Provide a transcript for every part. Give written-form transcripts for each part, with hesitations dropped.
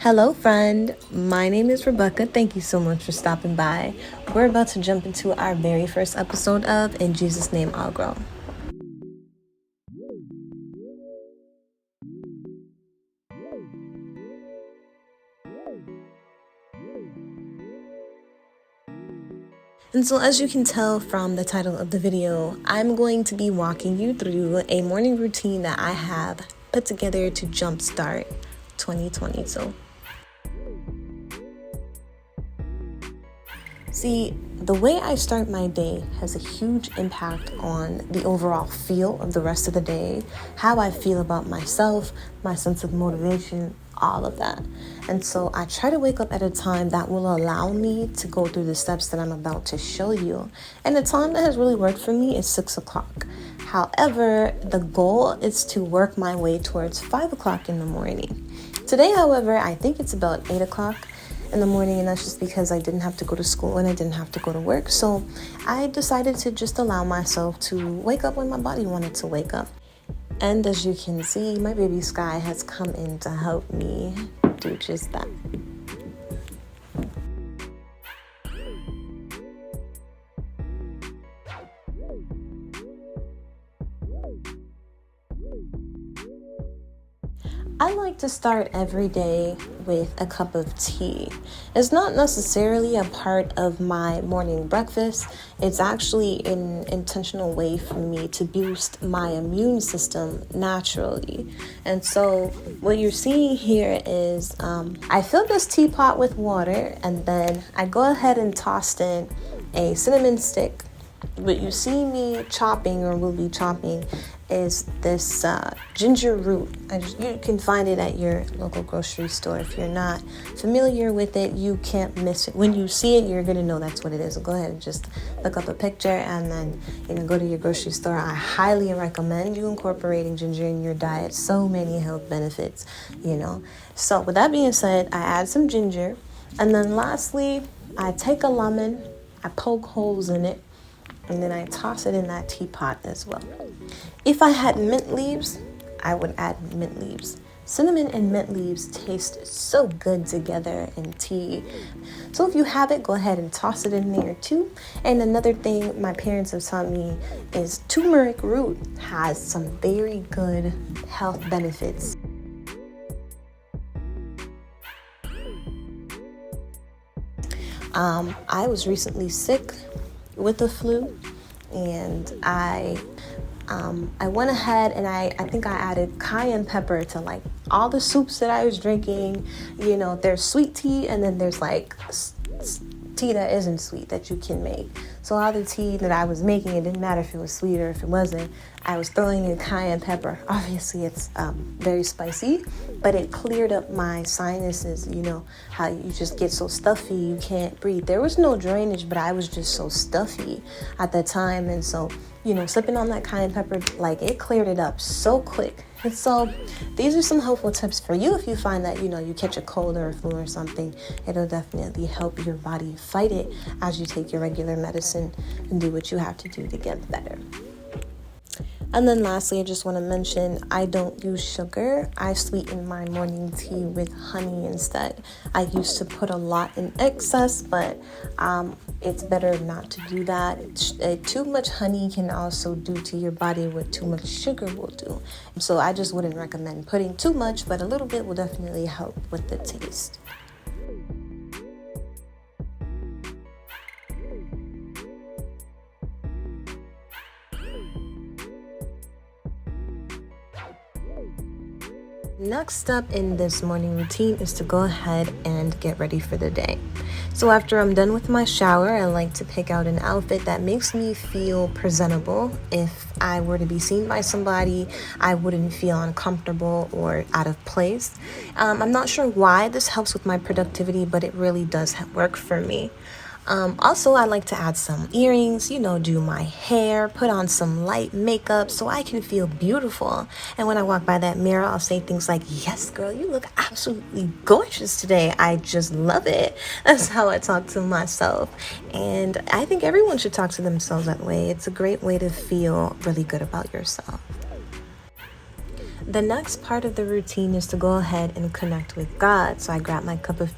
Hello, friend. My name is Rebecca. Thank you so much for stopping by. We're about to jump into our very first episode of In Jesus' Name I'll Grow. And so, as you can tell from the title of the video, I'm going to be walking you through a morning routine that I have put together to jumpstart 2022. See, the way I start my day has a huge impact on the overall feel of the rest of the day, how I feel about myself, my sense of motivation, all of that. And so I try to wake up at a time that will allow me to go through the steps that I'm about to show you. And the time that has really worked for me is 6 o'clock. However, the goal is to work my way towards 5 o'clock in the morning. Today, however, I think it's about 8 o'clock in the morning, and that's just because I didn't have to go to school and I didn't have to go to work. So I decided to just allow myself to wake up when my body wanted to wake up. And as you can see, my baby Sky has come in to help me do just that. I like to start every day with a cup of tea. It's not necessarily a part of my morning breakfast. It's actually an intentional way for me to boost my immune system naturally. And so what you're seeing here is I fill this teapot with water, and then I go ahead and toss in a cinnamon stick. What you see me chopping, or will be chopping, is this ginger root. You can find it at your local grocery store. If you're not familiar with it, you can't miss it. When you see it, you're going to know that's what it is. So go ahead and just look up a picture and then go to your grocery store. I highly recommend you incorporating ginger in your diet. So many health benefits, So with that being said, I add some ginger. And then lastly, I take a lemon, I poke holes in it, and then I toss it in that teapot as well. If I had mint leaves, I would add mint leaves. Cinnamon and mint leaves taste so good together in tea. So if you have it, go ahead and toss it in there too. And another thing my parents have taught me is turmeric root has some very good health benefits. I was recently sick with the flu, and I went ahead and I think I added cayenne pepper to like all the soups that I was drinking. There's sweet tea, and then there's like tea that isn't sweet that you can make. So all the tea that I was making, it didn't matter if it was sweet or if it wasn't, I was throwing in cayenne pepper. Obviously it's very spicy, but it cleared up my sinuses. How you just get so stuffy you can't breathe. There was no drainage, but I was just so stuffy at the time. And so sipping on that cayenne pepper, it cleared it up so quick. And so these are some helpful tips for you if you find that, you catch a cold or a flu or something. It'll definitely help your body fight it as you take your regular medicine and do what you have to do to get better. And then lastly, I just want to mention, I don't use sugar. I sweeten my morning tea with honey instead. I used to put a lot in excess, but it's better not to do that. Too much honey can also do to your body what too much sugar will do. So I just wouldn't recommend putting too much, but a little bit will definitely help with the taste. Next up in this morning routine is to go ahead and get ready for the day. So after I'm done with my shower, I like to pick out an outfit that makes me feel presentable. If I were to be seen by somebody, I wouldn't feel uncomfortable or out of place. I'm not sure why this helps with my productivity, but it really does work for me. Also, I like to add some earrings, do my hair, put on some light makeup so I can feel beautiful. And when I walk by that mirror, I'll say things like, "Yes, girl, you look absolutely gorgeous today. I just love it." That's how I talk to myself. And I think everyone should talk to themselves that way. It's a great way to feel really good about yourself. The next part of the routine is to go ahead and connect with God. So I grab my cup of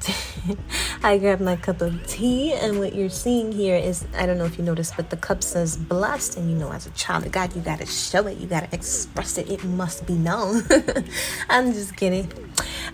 tea. And what you're seeing here is, I don't know if you noticed, but the cup says blessed. And as a child of God, you got to show it. You got to express it. It must be known. I'm just kidding.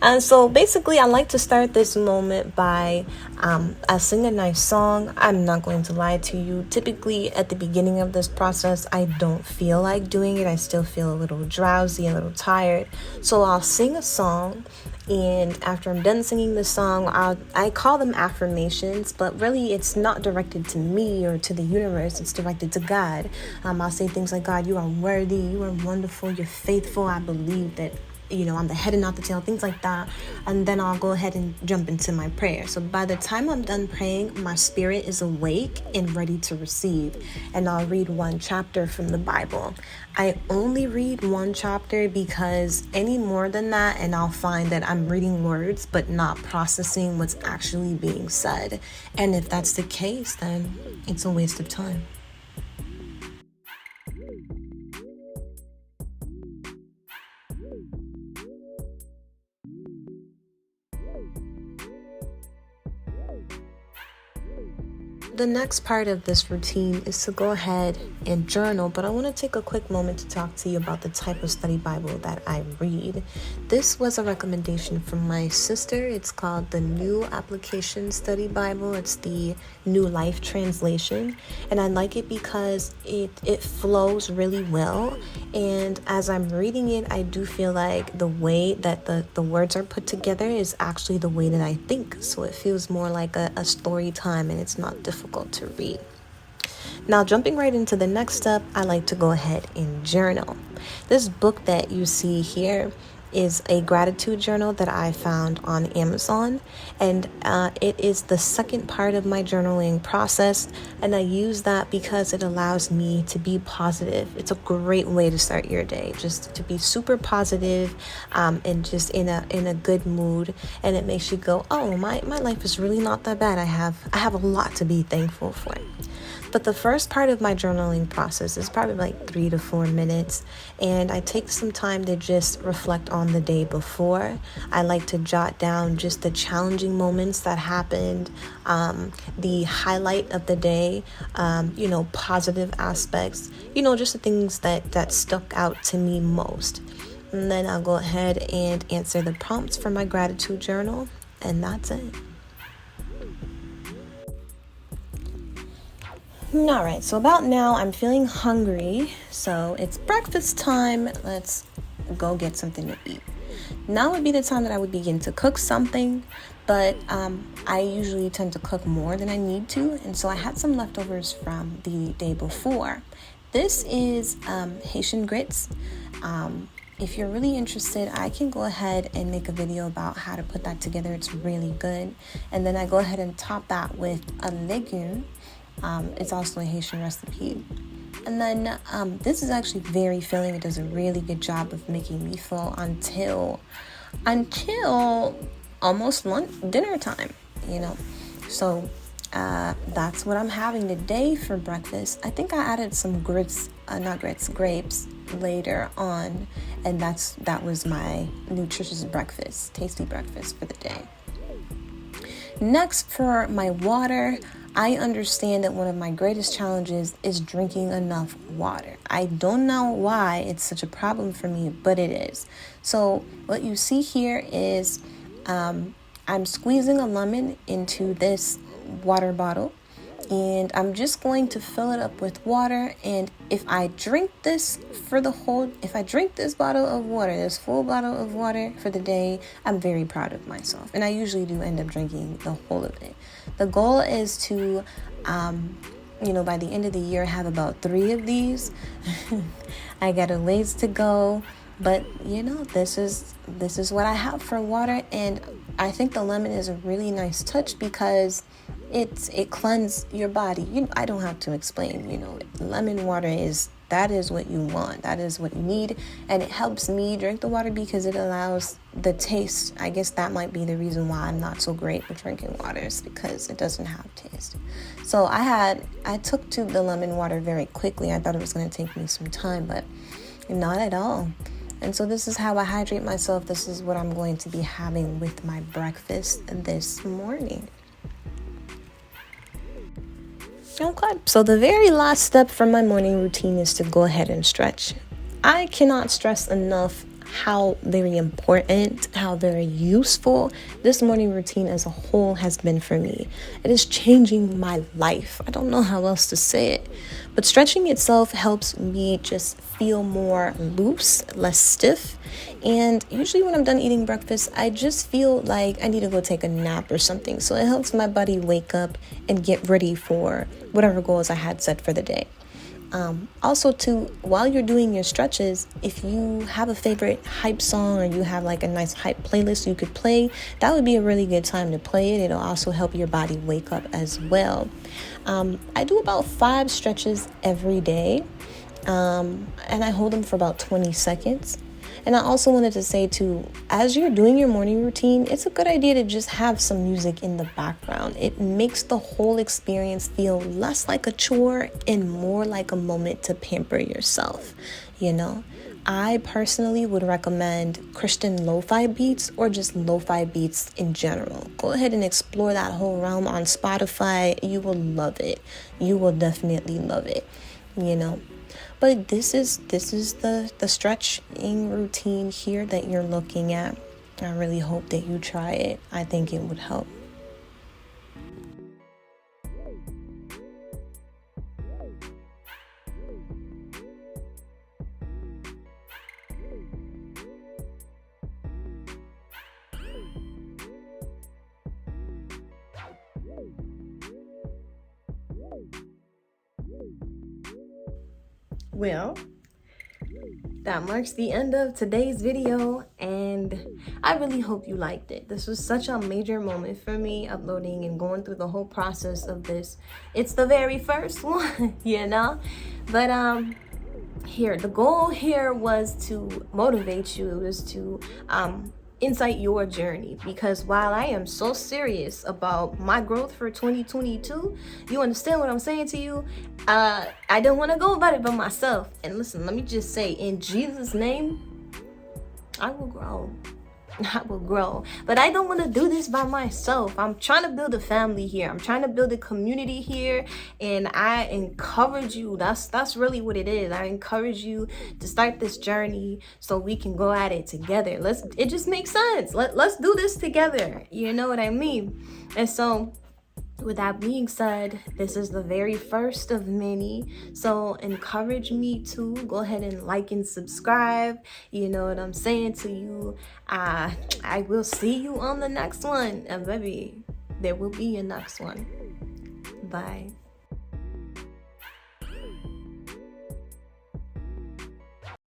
And so basically, I like to start this moment by I sing a nice song. I'm not going to lie to you. Typically, at the beginning of this process, I don't feel like doing it. I still feel a little drowsy, a little tired. So I'll sing a song. And after I'm done singing the song, I call them affirmations, but really it's not directed to me or to the universe. It's directed to God. I'll say things like, God, you are worthy. You are wonderful. You're faithful. I believe that I'm the head and not the tail, things like that. And then I'll go ahead and jump into my prayer. So by the time I'm done praying, my spirit is awake and ready to receive. And I'll read one chapter from the Bible. I only read one chapter because any more than that, and I'll find that I'm reading words but not processing what's actually being said. And if that's the case, then it's a waste of time. The next part of this routine is to go ahead and journal, but I want to take a quick moment to talk to you about the type of study Bible that I read. This was a recommendation from my sister. It's called the New Application Study Bible. It's the New Life Translation, and I like it because it flows really well, and as I'm reading it, I do feel like the way that the words are put together is actually the way that I think, so it feels more like a story time, and it's not difficult to read. Now, jumping right into the next step, I like to go ahead and journal. This book that you see here is a gratitude journal that I found on Amazon, and it is the second part of my journaling process, and I use that because it allows me to be positive. It's a great way to start your day, just to be super positive, and just in a good mood, and it makes you go, oh, my life is really not that bad. I have a lot to be thankful for. But the first part of my journaling process is probably like 3 to 4 minutes, and I take some time to just reflect on the day before. I like to jot down just the challenging moments that happened, the highlight of the day, positive aspects, just the things that stuck out to me most. And then I'll go ahead and answer the prompts for my gratitude journal, and that's it. All right, so about now, I'm feeling hungry, so it's breakfast time. Let's go get something to eat. Now would be the time that I would begin to cook something, but I usually tend to cook more than I need to, and so I had some leftovers from the day before. This is Haitian grits. If you're really interested, I can go ahead and make a video about how to put that together. It's really good. And then I go ahead and top that with a legume. It's also a Haitian recipe. And then this is actually very filling. It does a really good job of making me full until almost dinner time, So that's what I'm having today for breakfast. I think I added some grapes later on, and that was my nutritious breakfast, tasty breakfast for the day. Next, for my water, I understand that one of my greatest challenges is drinking enough water. I don't know why it's such a problem for me, but it is. So what you see here is I'm squeezing a lemon into this water bottle, and I'm just going to fill it up with water. And if I drink this bottle of water, this full bottle of water for the day, I'm very proud of myself. And I usually do end up drinking the whole of it. The goal is to, by the end of the year, have about 3 of these. I got a ways to go, but this is what I have for water, and I think the lemon is a really nice touch because it cleanses your body. I don't have to explain. Lemon water is what you want. That is what you need, and it helps me drink the water because it allows the taste. I guess that might be the reason why I'm not so great with drinking water, is because it doesn't have taste. So I took to the lemon water very quickly. I thought it was going to take me some time, but not at all. And so this is how I hydrate myself. This is what I'm going to be having with my breakfast this morning. Okay, so the very last step from my morning routine is to go ahead and stretch. I cannot stress enough how very important, how very useful this morning routine as a whole has been for me. It is changing my life. I don't know how else to say it, but stretching itself helps me just feel more loose, less stiff. And usually when I'm done eating breakfast, I just feel like I need to go take a nap or something. So it helps my body wake up and get ready for whatever goals I had set for the day. Also, too, while you're doing your stretches, if you have a favorite hype song or you have like a nice hype playlist you could play, that would be a really good time to play it. It'll also help your body wake up as well. I do about 5 stretches every day, and I hold them for about 20 seconds. And I also wanted to say too, as you're doing your morning routine, it's a good idea to just have some music in the background. It makes the whole experience feel less like a chore and more like a moment to pamper yourself. You know, I personally would recommend Christian lo-fi beats or just lo-fi beats in general. Go ahead and explore that whole realm on Spotify. You will love it. You will definitely love it, you know. But this is the stretching routine here that you're looking at. I really hope that you try it. I think it would help. Well, that marks the end of today's video, and I really hope you liked it. This was such a major moment for me, uploading and going through the whole process of this. It's the very first one, you know? But the goal here was to motivate you, was to insight your journey, because while I am so serious about my growth for 2022, you understand what I'm saying to you? I don't want to go about it by myself. And listen, let me just say, in Jesus' name, I will grow. I will grow. But I don't want to do this by myself. I'm trying to build a family here. I'm trying to build a community here. And I encourage you. That's really what it is. I encourage you to start this journey so we can go at it together. It just makes sense. Let's do this together. You know what I mean? And so, with that being said, this is the very first of many. So encourage me to go ahead and like and subscribe. You know what I'm saying to you. I will see you on the next one. And baby, there will be a next one. Bye.